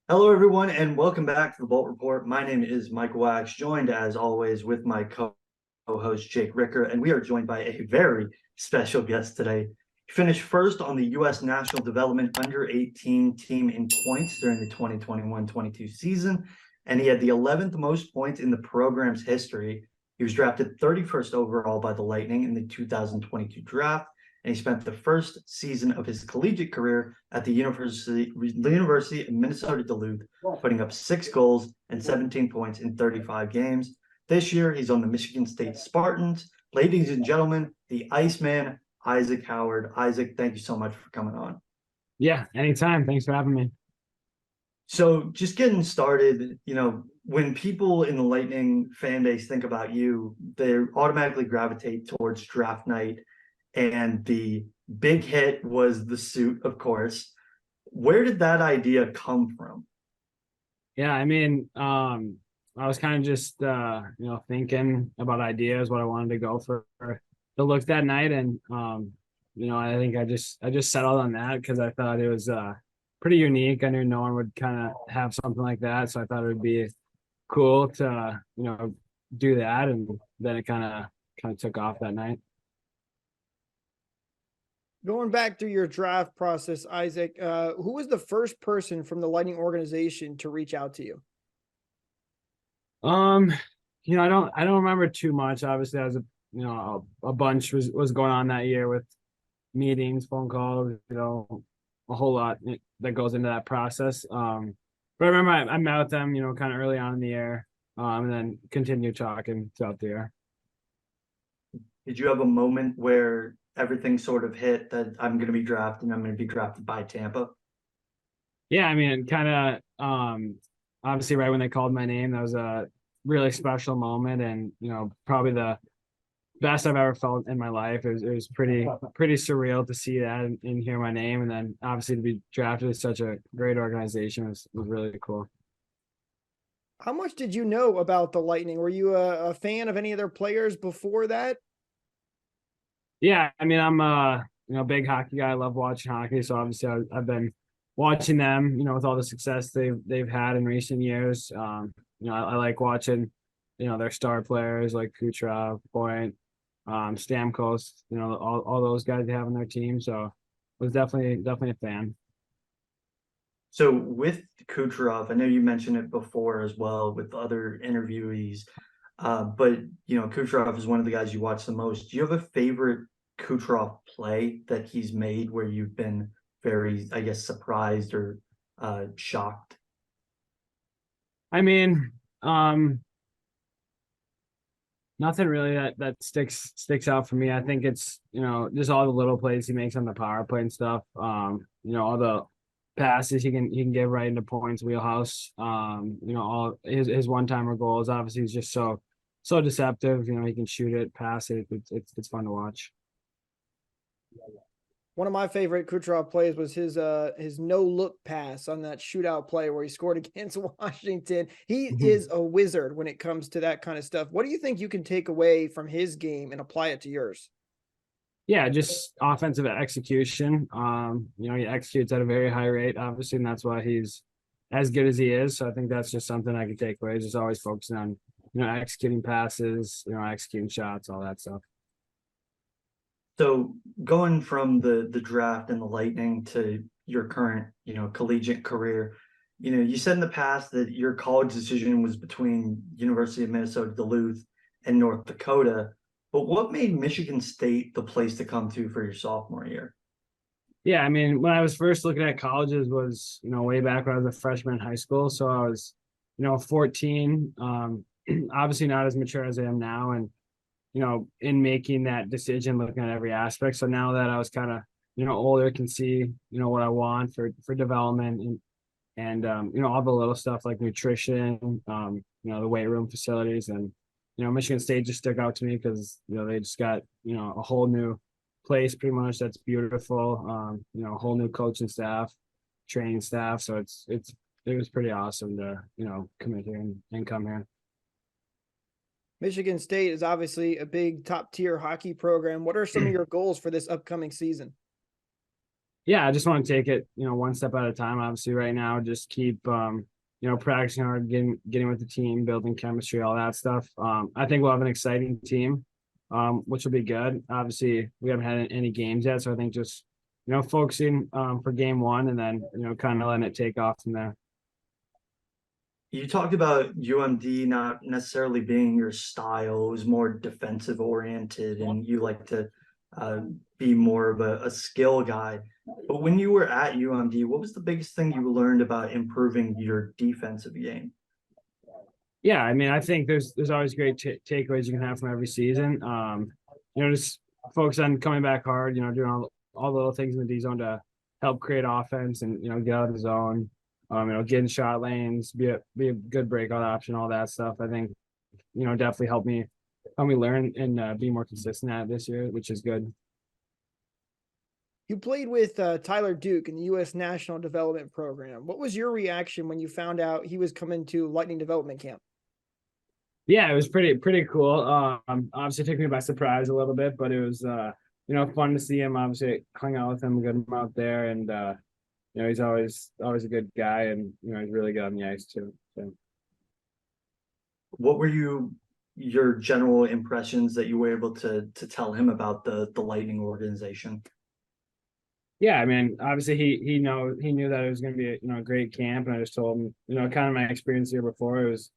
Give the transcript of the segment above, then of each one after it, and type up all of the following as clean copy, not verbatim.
Hello, everyone, and welcome back to the Bolt Report. My name is Michael Wax, joined as always with my co-host Jake Ricker, and we are joined by a very special guest today. He finished first on the U.S. National Development Under 18 team in points during the 2021-22 season, and he had the 11th most points in the program's history. He was drafted 31st overall by the Lightning in the 2022 draft, and he spent the first season of his collegiate career at the University of Minnesota Duluth, putting up 6 goals and 17 points in 35 games. This year, he's on the Michigan State Spartans. Ladies and gentlemen, the Iceman, Isaac Howard. Isaac, thank you so much for coming on. Yeah, anytime. Thanks for having me. So, just getting started, when people in the Lightning fan base think about you, they automatically gravitate towards draft night, and the big hit was the suit, of course. Where did that idea come from? Yeah, I was kind of just thinking about ideas, what I wanted to go for the look that night, and I think I just settled on that because I thought it was pretty unique. I knew no one would kind of have something like that, so I thought it would be cool to do that, and then it kind of took off that night. Going back through your draft process, Isaac, who was the first person from the Lightning organization to reach out to you? Um, I don't remember too much. Obviously, I was a bunch was going on that year with meetings, phone calls, a whole lot that goes into that process. But I remember I met with them, kind of early on in the year, and then continued talking throughout the year. Did you have a moment where everything sort of hit that I'm going to be drafted and I'm going to be drafted by Tampa? Yeah, I mean, kind of obviously right when they called my name, that was a really special moment, and probably the best I've ever felt in my life. It was pretty surreal to see that and hear my name, and then obviously to be drafted at such a great organization was really cool. How much did you know about the Lightning? Were you a fan of any of their players before that? Yeah, I mean, I'm a big hockey guy. I love watching hockey, so obviously I've been watching them. With all the success they've had in recent years. I like watching, their star players like Kucherov, Point, Stamkos. All those guys they have on their team. So I was definitely a fan. So with Kucherov, I know you mentioned it before as well with other interviewees, but Kucherov is one of the guys you watch the most. Do you have a favorite Kucherov play that he's made where you've been very, I guess, surprised or shocked? I mean, nothing really that sticks out for me. I think it's just all the little plays he makes on the power play and stuff. All the passes he can get right into points wheelhouse. All his one timer goals. Obviously, he's just so deceptive. He can shoot it, pass it. It's fun to watch. One of my favorite Kucherov plays was his no look pass on that shootout play where he scored against Washington. He is a wizard when it comes to that kind of stuff. What do you think you can take away from his game and apply it to yours? Yeah, just offensive execution. He executes at a very high rate, obviously, and that's why he's as good as he is. So I think that's just something I can take away. Just always focusing on, executing passes, executing shots, all that stuff. So going from the draft and the Lightning to your current, collegiate career, you said in the past that your college decision was between University of Minnesota Duluth and North Dakota. But what made Michigan State the place to come to for your sophomore year? Yeah, I mean, when I was first looking at colleges was, way back when I was a freshman in high school. So I was, 14, obviously not as mature as I am now. And, in making that decision, looking at every aspect. So now that I was kind of, older, can see, what I want for development and all the little stuff like nutrition, the weight room facilities and, Michigan State just stuck out to me because, they just got, a whole new place pretty much that's beautiful. A whole new coaching staff, training staff. So it was pretty awesome to, come in here and come here. Michigan State is obviously a big top tier hockey program. What are some of your goals for this upcoming season? Yeah, I just want to take it, one step at a time. Obviously, right now, just keep, practicing hard, getting with the team, building chemistry, all that stuff. I think we'll have an exciting team, which will be good. Obviously, we haven't had any games yet, so I think just, focusing for game one, and then, kind of letting it take off from there. You talked about UMD not necessarily being your style. It was more defensive oriented, and you like to uh, be more of a skill guy. But when you were at UMD, what was the biggest thing you learned about improving your defensive game? Yeah, I mean, I think there's always great takeaways you can have from every season. Just focus on coming back hard. Doing all the little things in the D zone to help create offense and get out of the zone. Get in shot lanes, be a good breakout option, all that stuff. I think definitely help me learn and be more consistent at this year, which is good. You played with Tyler Duke in the U.S. National Development Program. What was your reaction when you found out he was coming to Lightning Development Camp? Yeah, it was pretty coally obviously took me by surprise a little bit, but it was fun to see him. Obviously hung out with him, good him out there, and he's always a good guy, and he's really good on the ice too. So. What were your general impressions that you were able to tell him about the Lightning organization? Yeah, I mean, obviously he knew that it was going to be a great camp, and I just told him kind of my experience here before. It's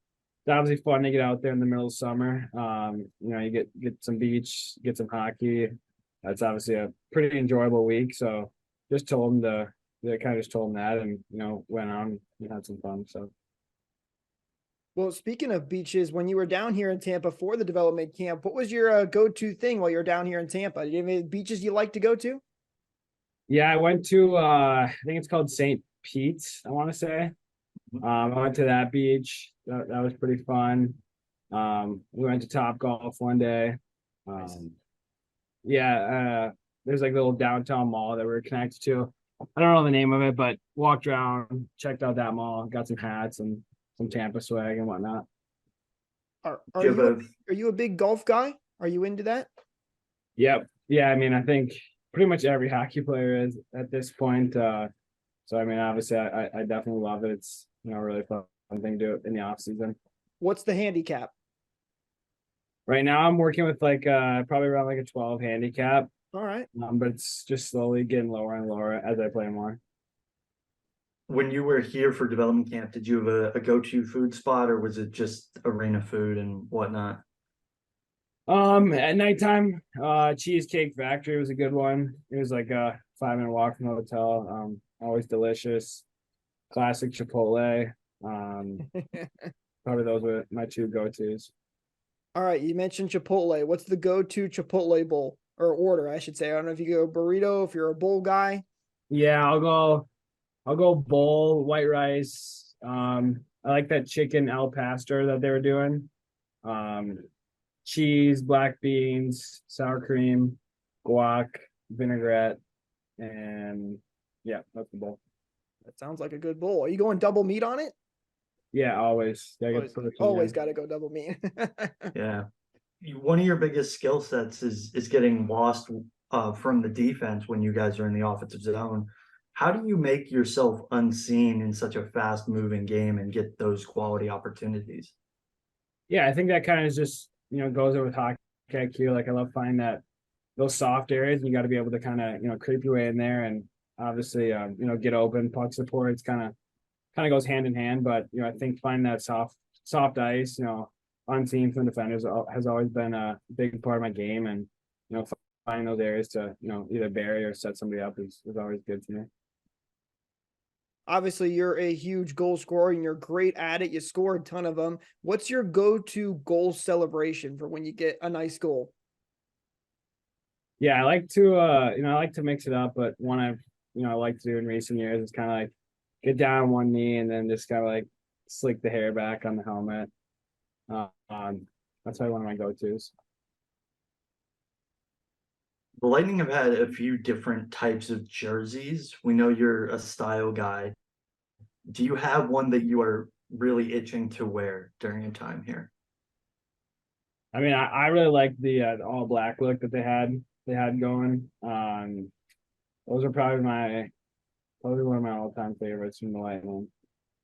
obviously fun to get out there in the middle of summer. You get some beach, get some hockey. That's obviously a pretty enjoyable week. So just told him kind of just told him that, and went on and had some fun. So. Well, speaking of beaches, when you were down here in Tampa for the development camp, what was your go-to thing while you're down here in Tampa? Do you have any beaches you like to go to? Yeah, I went to I think it's called St. Pete's, I want to say. I went to that beach. That was pretty fun. We went to Top Golf one day. Yeah, there's like a little downtown mall that we're connected to. I don't know the name of it, but walked around, checked out that mall, got some hats and some Tampa swag and whatnot. Are you a big golf guy? Are you into that? Yep. Yeah, I mean, I think pretty much every hockey player is at this point. So I mean, obviously, I definitely love it. It's a really fun thing to do in the off season. What's the handicap? Right now, I'm working with like probably around like a 12 handicap. All right. But it's just slowly getting lower and lower as I play more. When you were here for development camp, did you have a go-to food spot, or was it just arena food and whatnot? At nighttime, Cheesecake Factory was a good one. It was like a 5-minute walk from the hotel. Always delicious. Classic Chipotle. Probably those were my two go-tos. All right, you mentioned Chipotle. What's the go-to Chipotle bowl or order, I should say? I don't know if you go burrito, if you're a bowl guy. Yeah, I'll go bowl, white rice. I like that chicken al pastor that they were doing. Cheese, black beans, sour cream, guac, vinaigrette, and yeah, that's the bowl. That sounds like a good bowl. Are you going double meat on it? Yeah, always. Yeah, always got to go double meat. Yeah. One of your biggest skill sets is getting lost from the defense when you guys are in the offensive zone. How do you make yourself unseen in such a fast moving game and get those quality opportunities? Yeah, I think that kind of just, goes over with hockey IQ. Like I love finding those soft areas, and you got to be able to kind of, creep your way in there, and obviously, get open. Puck support, it's kind of goes hand in hand, but, I think finding that soft ice, unseen from defenders has always been a big part of my game, and, finding those areas to, either bury or set somebody up is always good to me. Obviously, you're a huge goal scorer and you're great at it. You score a ton of them. What's your go-to goal celebration for when you get a nice goal? Yeah, I like to mix it up, but one I like to do in recent years is kind of like get down on one knee and then just kind of like slick the hair back on the helmet. That's probably one of my go-tos. The Lightning have had a few different types of jerseys. We know you're a style guy. Do you have one that you are really itching to wear during your time here? I mean, I really like the all black look that they had going. those are probably one of my all-time favorites from the Lightning.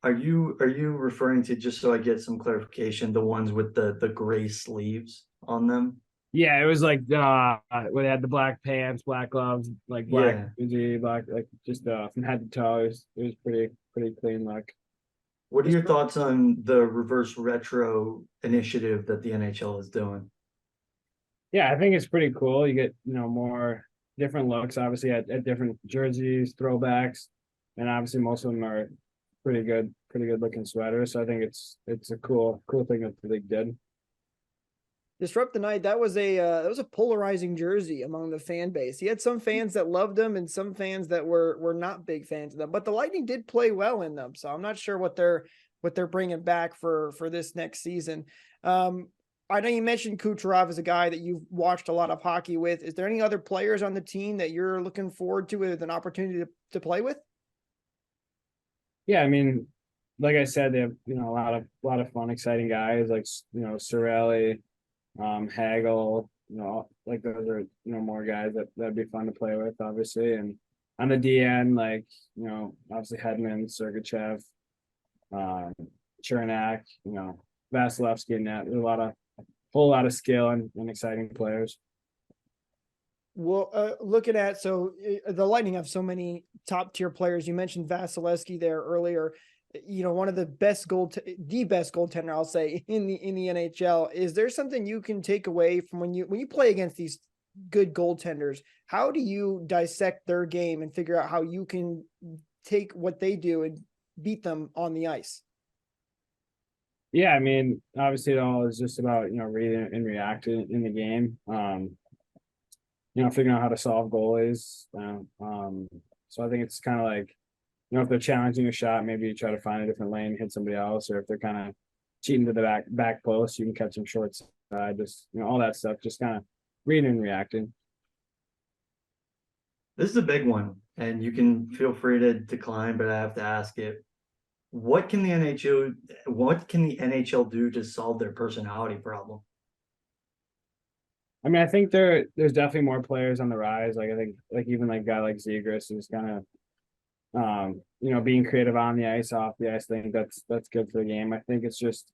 Are you referring to, just so I get some clarification, the ones with the gray sleeves on them? Yeah, it was like where they had the black pants, black gloves, like black Yeah. jersey, black, like just from head to toe. It was pretty clean look. What are Just your thoughts on the reverse retro initiative that the NHL is doing? Yeah, I think it's pretty cool. You get, more different looks, obviously at different jerseys, throwbacks, and obviously most of them are pretty good looking sweaters. So I think it's a cool thing that the league did. Disrupt the Night, that was a polarizing jersey among the fan base. He had some fans that loved him and some fans that were not big fans of them. But the Lightning did play well in them, so I'm not sure what they're bringing back for this next season. I know you mentioned Kucherov as a guy that you've watched a lot of hockey with. Is there any other players on the team that you're looking forward to with an opportunity to play with? Yeah, I mean, like I said, they have a lot of fun, exciting guys like Sorelli, Hagel, like those are more guys that'd be fun to play with, obviously. And on the DN, like obviously Hedman, Sergachev, Chernak, Vasilevsky, and that. There's whole lot of skill and exciting players. Well, looking at the Lightning have so many top tier players. You mentioned Vasilevsky there earlier. One of the best goaltender, I'll say, in the NHL. Is there something you can take away from when you play against these good goaltenders? How do you dissect their game and figure out how you can take what they do and beat them on the ice? Yeah, I mean, obviously it all is just about reading and reacting in the game. Figuring out how to solve goalies. So I think it's kind of like, if they're challenging a shot, maybe you try to find a different lane, hit somebody else, or if they're kind of cheating to the back post, you can catch them short side. Just all that stuff, just kind of reading and reacting. This is a big one, and you can feel free to decline, but I have to ask it. What can the NHL do to solve their personality problem? I mean, I think there's definitely more players on the rise. Like I think like even like a guy like Zegras is kind of being creative on the ice, off the ice. I think that's good for the game. I think it's just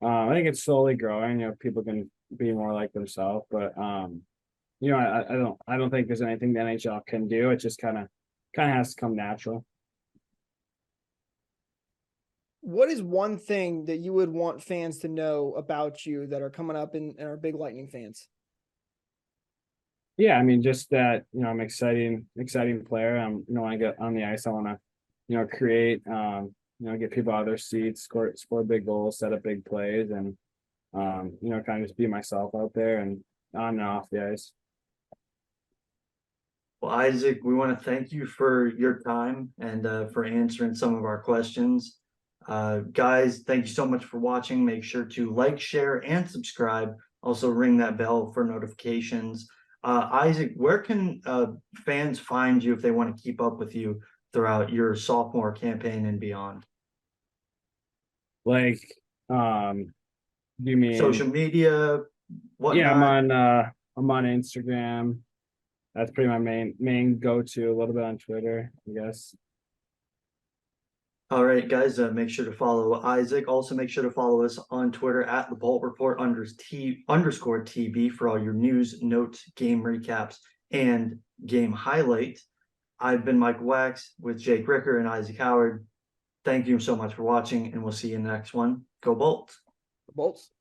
I think it's slowly growing. People can be more like themselves, but I don't think there's anything the NHL can do. It just kind of has to come natural. What is one thing that you would want fans to know about you that are coming up and are big Lightning fans? Yeah, I mean, just that I'm exciting player. When I get on the ice, I want to create, get people out of their seats, score big goals, set up big plays, and kind of just be myself out there and on and off the ice. Well, Isaac, we want to thank you for your time and for answering some of our questions. Guys, thank you so much for watching. Make sure to like, share, and subscribe. Also, ring that bell for notifications. Isaac, where can fans find you if they want to keep up with you throughout your sophomore campaign and beyond? Like, do you mean Social media, whatnot? Yeah, I'm on Instagram. That's pretty my main go-to. A little bit on Twitter, I guess. All right, guys, make sure to follow Isaac. Also, make sure to follow us on Twitter at the Bolt Report _TB for all your news, notes, game recaps, and game highlights. I've been Mike Wax with Jake Ricker and Isaac Howard. Thank you so much for watching, and we'll see you in the next one. Go Bolts. Bolts.